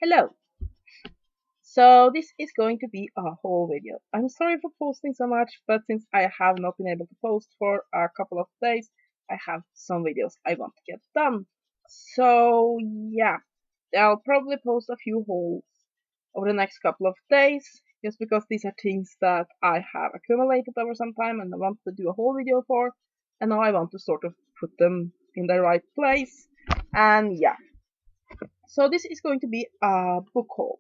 Hello. So this is going to be a whole video. I'm sorry for posting so much, but since I have not been able to post for a couple of days, I have some videos I want to get done. So yeah, I'll probably post a few hauls over the next couple of days, just because these are things that I have accumulated over some time and I want to do a whole video for, and now I want to sort of put them in the right place. And yeah, so this is going to be a book haul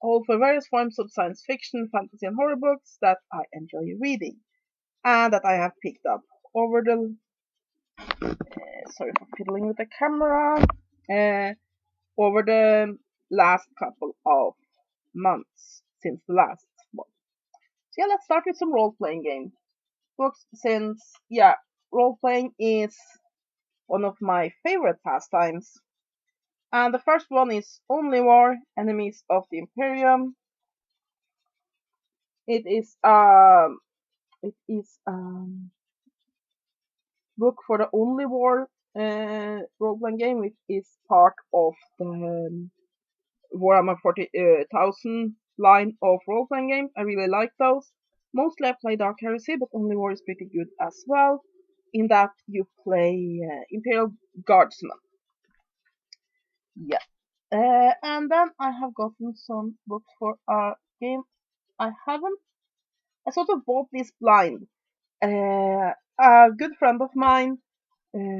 all for various forms of science fiction, fantasy, and horror books that I enjoy reading and that I have picked up over the. Sorry for fiddling with the camera. Uh, over the last couple of months since the last one. So yeah, let's start with some role-playing game books since yeah, role-playing is one of my favorite pastimes. And the first one is Only War: Enemies of the Imperium. It is book for the Only War role playing game, which is part of the Warhammer 40,000 line of role playing games. I really like those. Mostly I play Dark Heresy, but Only War is pretty good as well, in that you play Imperial Guardsmen. Yeah. And then I have gotten some books for a game I haven't. I sort of bought this blind. A good friend of mine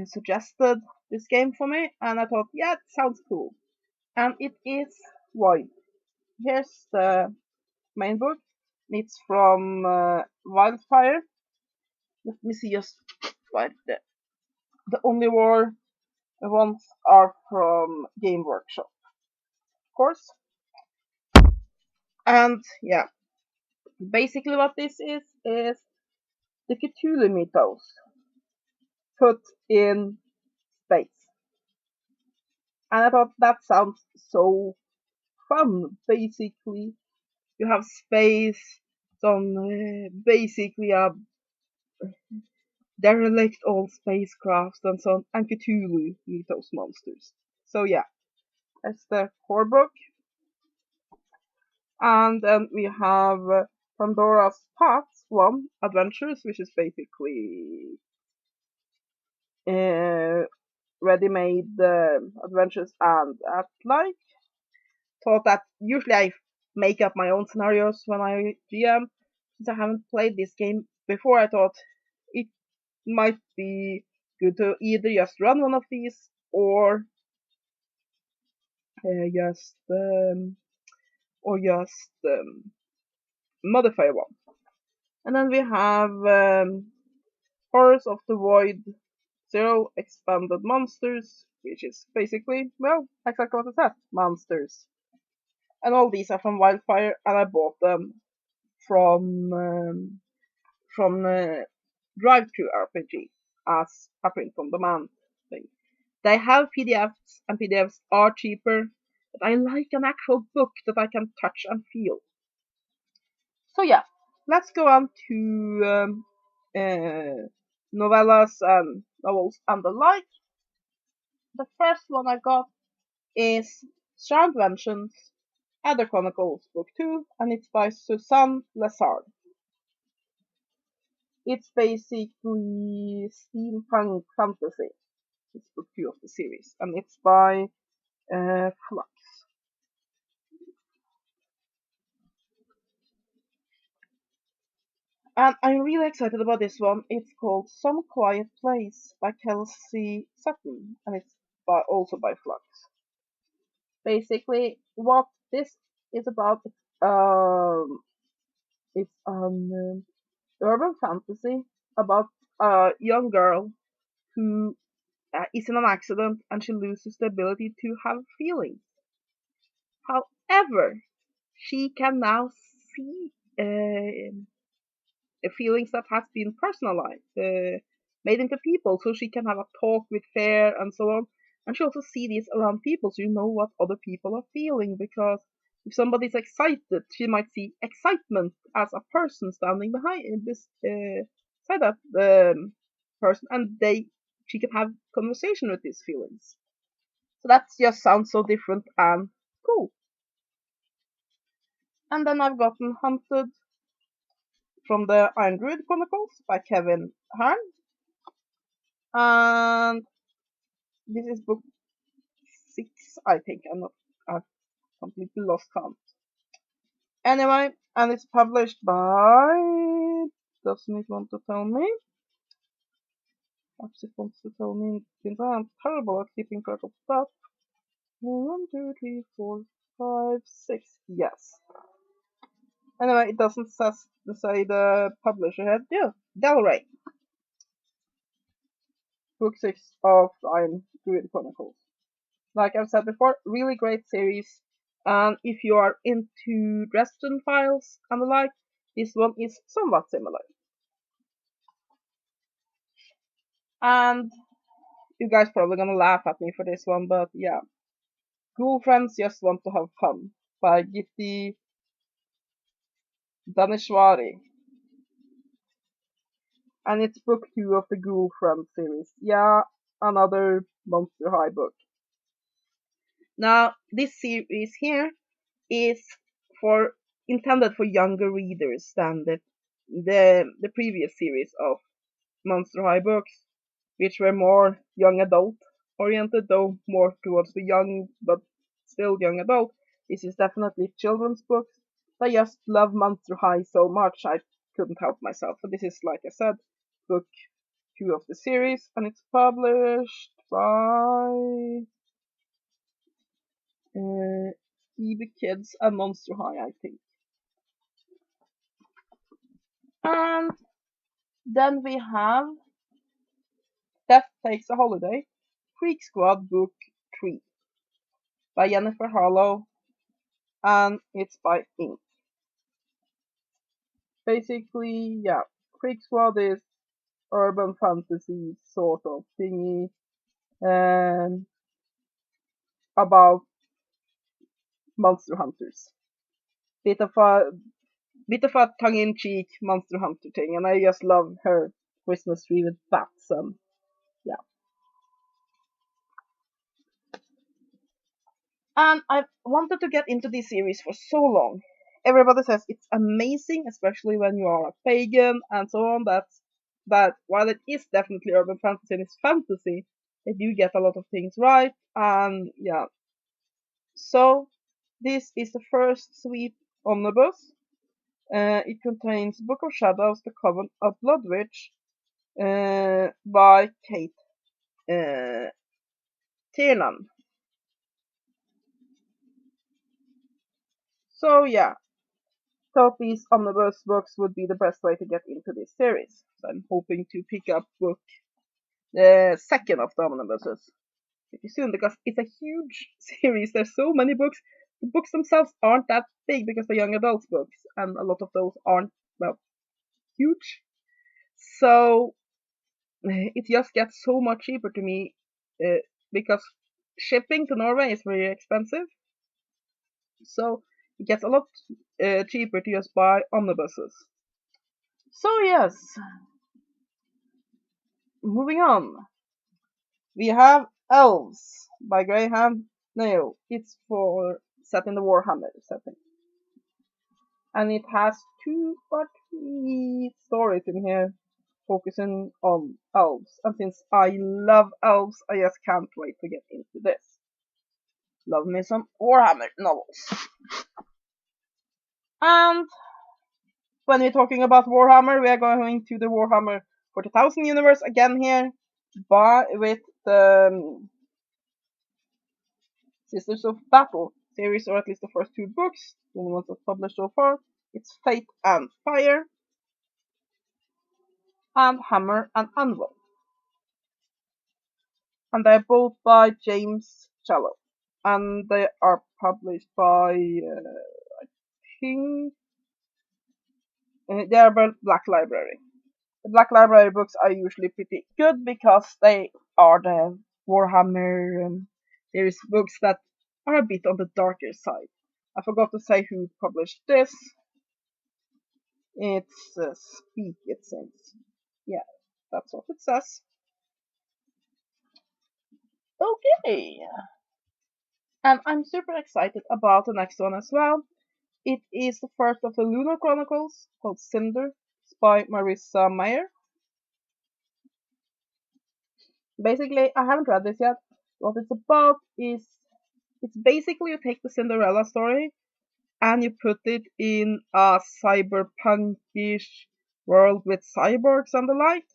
suggested this game for me, and I thought, yeah, it sounds cool. And it is Void. Here's the main book. It's from Wildfire. Let me see just right there. The Only War ones are from Game Workshop, of course. And yeah, basically what this is the Cthulhu mythos put in space. And I thought that sounds so fun. Basically, you have space, some basically a derelict old spacecraft and so on, and Cthulhu mythos monsters. So yeah, that's the core book. And then we have Pandora's Paths 1 Adventures, which is basically uh, ready-made adventures and at like thought that usually I make up my own scenarios when I GM. Since I haven't played this game before, I thought it might be good to either just run one of these or just modify one. And then we have Horrors of the Void Zero Expanded Monsters, which is basically, well, exactly what it says, monsters. And all these are from Wildfire, and I bought them from Drive-Thru RPG as a print on demand thing. They have PDFs, and PDFs are cheaper, but I like an actual book that I can touch and feel. So yeah, let's go on to novellas and novels and the like. The first one I got is Strand Vengeance, Adder Chronicles Book 2, and it's by Suzanne Lessard. It's basically steampunk fantasy. It's book 2 of the series, and it's by Flux. And I'm really excited about this one. It's called Some Quiet Place by Kelsey Sutton, and it's also by Flux. Basically, what this is about, um, it's an urban fantasy about a young girl who is in an accident and she loses the ability to have feelings. However, she can now see feelings that has been personalized, made into people, so she can have a talk with fear and so on. And she also see this around people, so you know what other people are feeling. Because if somebody's excited, she might see excitement as a person standing behind this beside that person, and she can have conversation with these feelings. So that just sounds so different and cool. And then I've gotten Hunted from the Iron Druid Chronicles by Kevin Hearn. And this is book 6, I think. I've completely lost count. Anyway, and it's published by. Doesn't it want to tell me? Perhaps it wants to tell me. Since I'm terrible at keeping track of stuff. 1, 2, 3, 4, 5, 6. Yes. Anyway, it doesn't say the publisher here. Yeah, Del Rey. Book 6 of Iron Druid Chronicles. Like I've said before, really great series. And if you are into Dresden Files and the like, this one is somewhat similar. And you guys probably gonna laugh at me for this one, but yeah. Ghoul Friends Just Want to Have Fun by Gitti Daneshwari. And it's book 2 of the Ghoul Friends series. Yeah, another Monster High book. Now, this series here is for intended for younger readers than the previous series of Monster High books, which were more young adult oriented, though more towards the young but still young adult. This is definitely children's books. I just love Monster High so much I couldn't help myself. So this is, like I said, book 2 of the series, and it's published by EB Kids and Monster High, I think. And then we have Death Takes a Holiday, Freak Squad Book 3 by Jennifer Harlow, and it's by Ink. Basically, yeah, Freak Squad is urban fantasy sort of thingy about monster hunters. Bit of a tongue-in-cheek monster hunter thing, and I just love her Christmas tree with bats and yeah. And I've wanted to get into this series for so long. Everybody says it's amazing, especially when you are a pagan and so on. That while it is definitely urban fantasy and it's fantasy, they do get a lot of things right. And yeah, so this is the first sweet omnibus. It contains Book of Shadows, The Coven of Bloodwitch, by Kate Tiernan. So yeah, thought these omnibus books would be the best way to get into this series. So I'm hoping to pick up book the second of the omnibuses pretty soon because it's a huge series. There's so many books. The books themselves aren't that big because they're young adults books, and a lot of those aren't, well, huge. So it just gets so much cheaper to me because shipping to Norway is very expensive. So it gets a lot cheaper to just buy omnibuses. So yes, moving on. We have Elves by Graham Nail. It's for set in the Warhammer setting. And it has 2 or 3 stories in here focusing on elves. And since I love elves, I just can't wait to get into this. Love me some Warhammer novels. And when we're talking about Warhammer, we are going to the Warhammer 40,000 universe again here, with the Sisters of Battle series, or at least the first 2 books, the ones that's published so far. It's Fate and Fire, and Hammer and Anvil. And they're both by James Shallow. And they are published by, I think, they are by Black Library. The Black Library books are usually pretty good because they are the Warhammer series books that are a bit on the darker side. I forgot to say who published this. It's Speak, it seems. Yeah, that's what it says. Okay. And I'm super excited about the next one as well. It is the first of the Lunar Chronicles called Cinder. It's by Marissa Meyer. Basically, I haven't read this yet. What it's about is it's basically you take the Cinderella story and you put it in a cyberpunkish world with cyborgs and the like.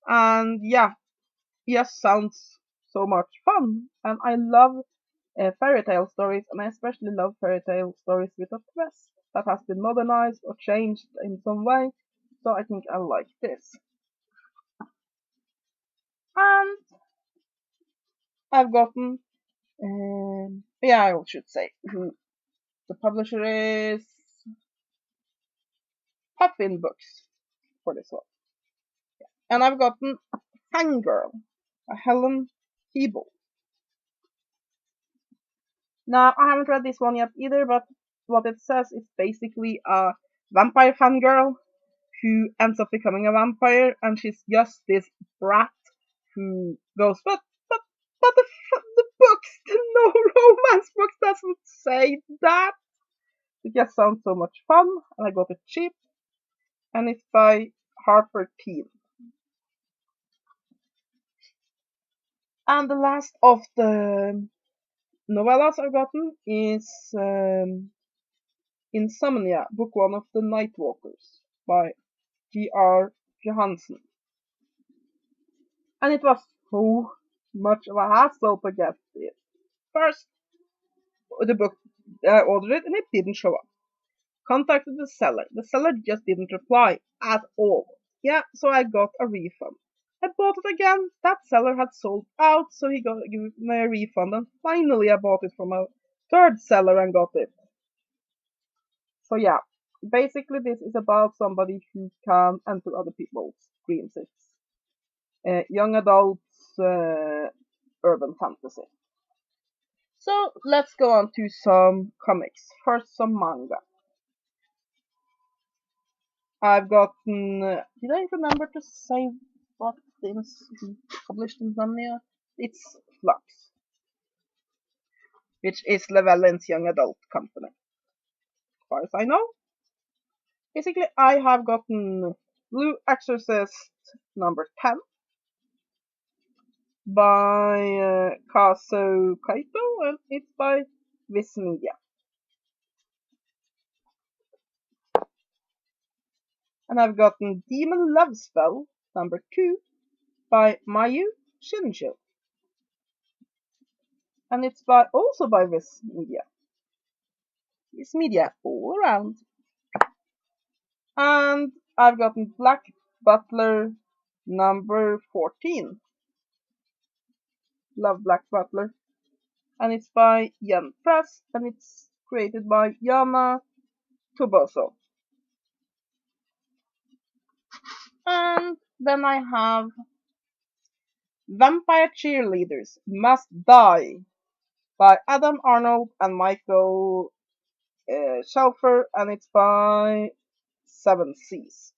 And yeah, yes, sounds so much fun. And I love fairy tale stories, and I especially love fairy tale stories with a twist that has been modernized or changed in some way. So I think I like this. And I've gotten, yeah, I should say who the publisher is. Puffin Books for this one. And I've gotten Fangirl, a Helen Keeble. Now, I haven't read this one yet either, but what it says is basically a vampire fangirl who ends up becoming a vampire, and she's just this brat who goes, but the books, the no romance books doesn't say that. It just sounds so much fun, and I got it cheap, and it's by Harper Teen. And the last of the novellas I've gotten is Insomnia, Book 1 of the Nightwalkers by G.R. Johansen. And it was so much of a hassle to get it. First, the book, I ordered it and it didn't show up. Contacted the seller. The seller just didn't reply at all. Yeah, so I got a refund. I bought it again. That seller had sold out, so he got give me a refund. And finally, I bought it from a third seller and got it. So yeah, basically this is about somebody who can enter other people's dreams. It's young adults urban fantasy. So let's go on to some comics. First, some manga. I've gotten. Did I remember to say what things published in Insomnia? It's Flux, which is Llewellyn's young adult company, as far as I know. Basically, I have gotten Blue Exorcist number 10 by Kazu Kaito, and it's by Viz Media. And I've gotten Demon Love Spell number 2 by Mayu Shinjo. And it's also by Viz Media. Viz Media all around. And I've gotten Black Butler number 14. Love Black Butler. And it's by Yen Press, and it's created by Yana Toboso. And then I have Vampire Cheerleaders Must Die by Adam Arnold and Michael Shelfer, and it's by Seven Seas.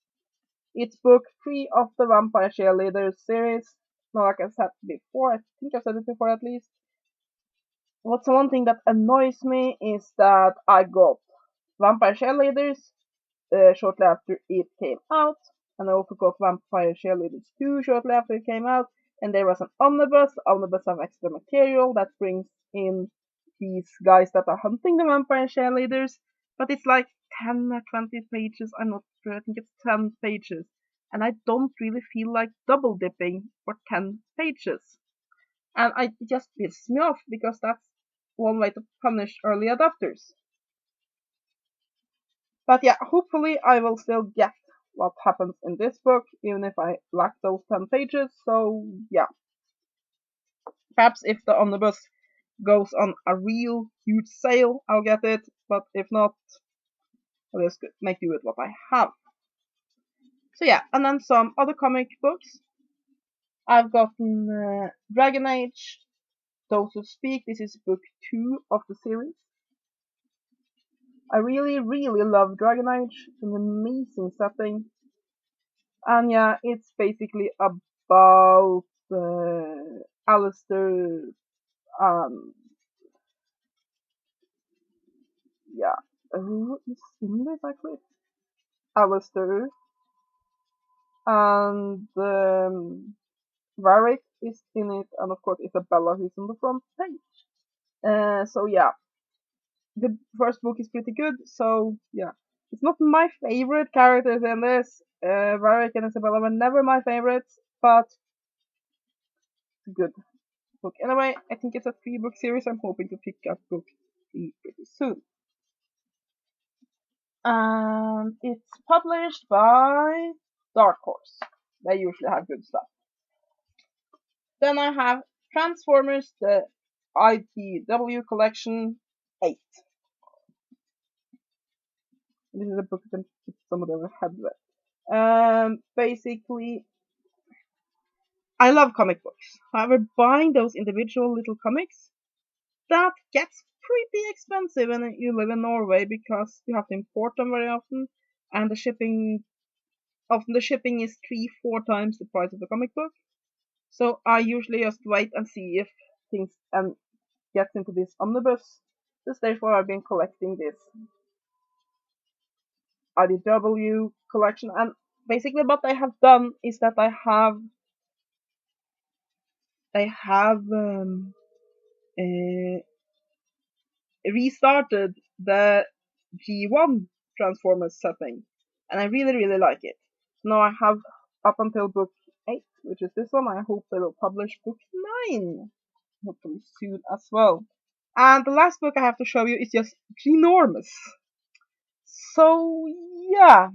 It's book 3 of the Vampire Cheerleaders series. Now, like I said before, I think I've said it before at least. What's one thing that annoys me is that I got Vampire Cheerleaders shortly after it came out, and I also got Vampire Cheerleaders 2 shortly after it came out, and there was an omnibus. The omnibus have extra material that brings in these guys that are hunting the Vampire Cheerleaders, but it's like 10 or 20 pages, I'm not sure, I think it's 10 pages, and I don't really feel like double dipping for 10 pages. And it just pisses me off, because that's one way to punish early adopters. But yeah, hopefully I will still get what happens in this book, even if I lack those 10 pages. So yeah, perhaps if the omnibus goes on a real huge sale, I'll get it. But if not, I'll just make do with what I have. So yeah, and then some other comic books. I've gotten Dragon Age, Those Who Speak. This is book 2 of the series. I really, really love Dragon Age. It's an amazing setting. And yeah, it's basically about Alistair. Yeah, who is in this actually? Alistair and Varric is in it, and of course Isabella who's on the front page. So yeah, the first book is pretty good. So yeah, it's not my favorite characters in this. Varric and Isabella were never my favorites, but it's a good book. Anyway, I think it's a 3-book series. I'm hoping to pick up book 3 pretty soon. And it's published by Dark Horse. They usually have good stuff. Then I have Transformers, the IDW collection 8. This is a book that some of them have read. Basically, I love comic books. However, buying those individual little comics, that gets pretty expensive when you live in Norway because you have to import them very often, and the shipping is 3-4 times the price of the comic book. So I usually just wait and see if things gets into this omnibus. Thus therefore I've been collecting this IDW collection, and basically what I have done is that I have uh, restarted the G1 Transformers setting, and I really like it. Now I have up until book 8, which is this one. I hope they will publish book 9 hopefully soon as well. And the last book I have to show you is just ginormous. So yeah,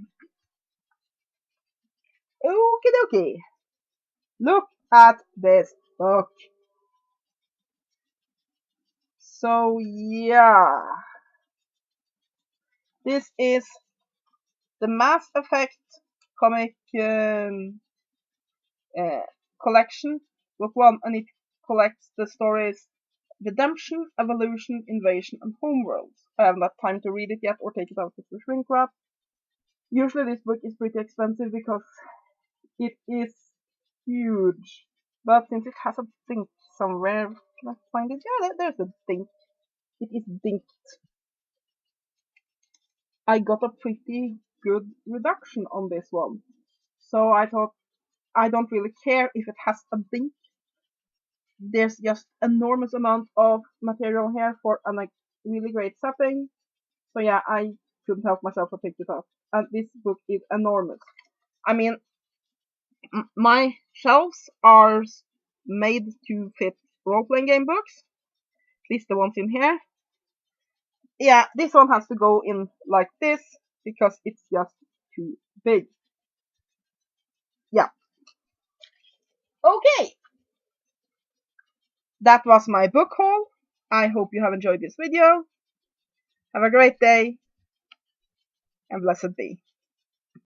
okie dokie. Look at this book. So yeah, this is the Mass Effect comic uh, collection, book 1, and it collects the stories Redemption, Evolution, Invasion, and Homeworld. I haven't had time to read it yet or take it out of the shrink wrap. Usually this book is pretty expensive because it is huge. But since it has a dink somewhere, can I find it? Yeah, there's a dink. It is dinked. I got a pretty good reduction on this one. So I thought I don't really care if it has a dink. There's just enormous amount of material here for a like really great setting. So yeah, I couldn't help myself to pick it up. And this book is enormous. I mean, my shelves are made to fit role-playing game books, at least the ones in here. Yeah, this one has to go in like this because it's just too big. Yeah. Okay. That was my book haul. I hope you have enjoyed this video. Have a great day and blessed be.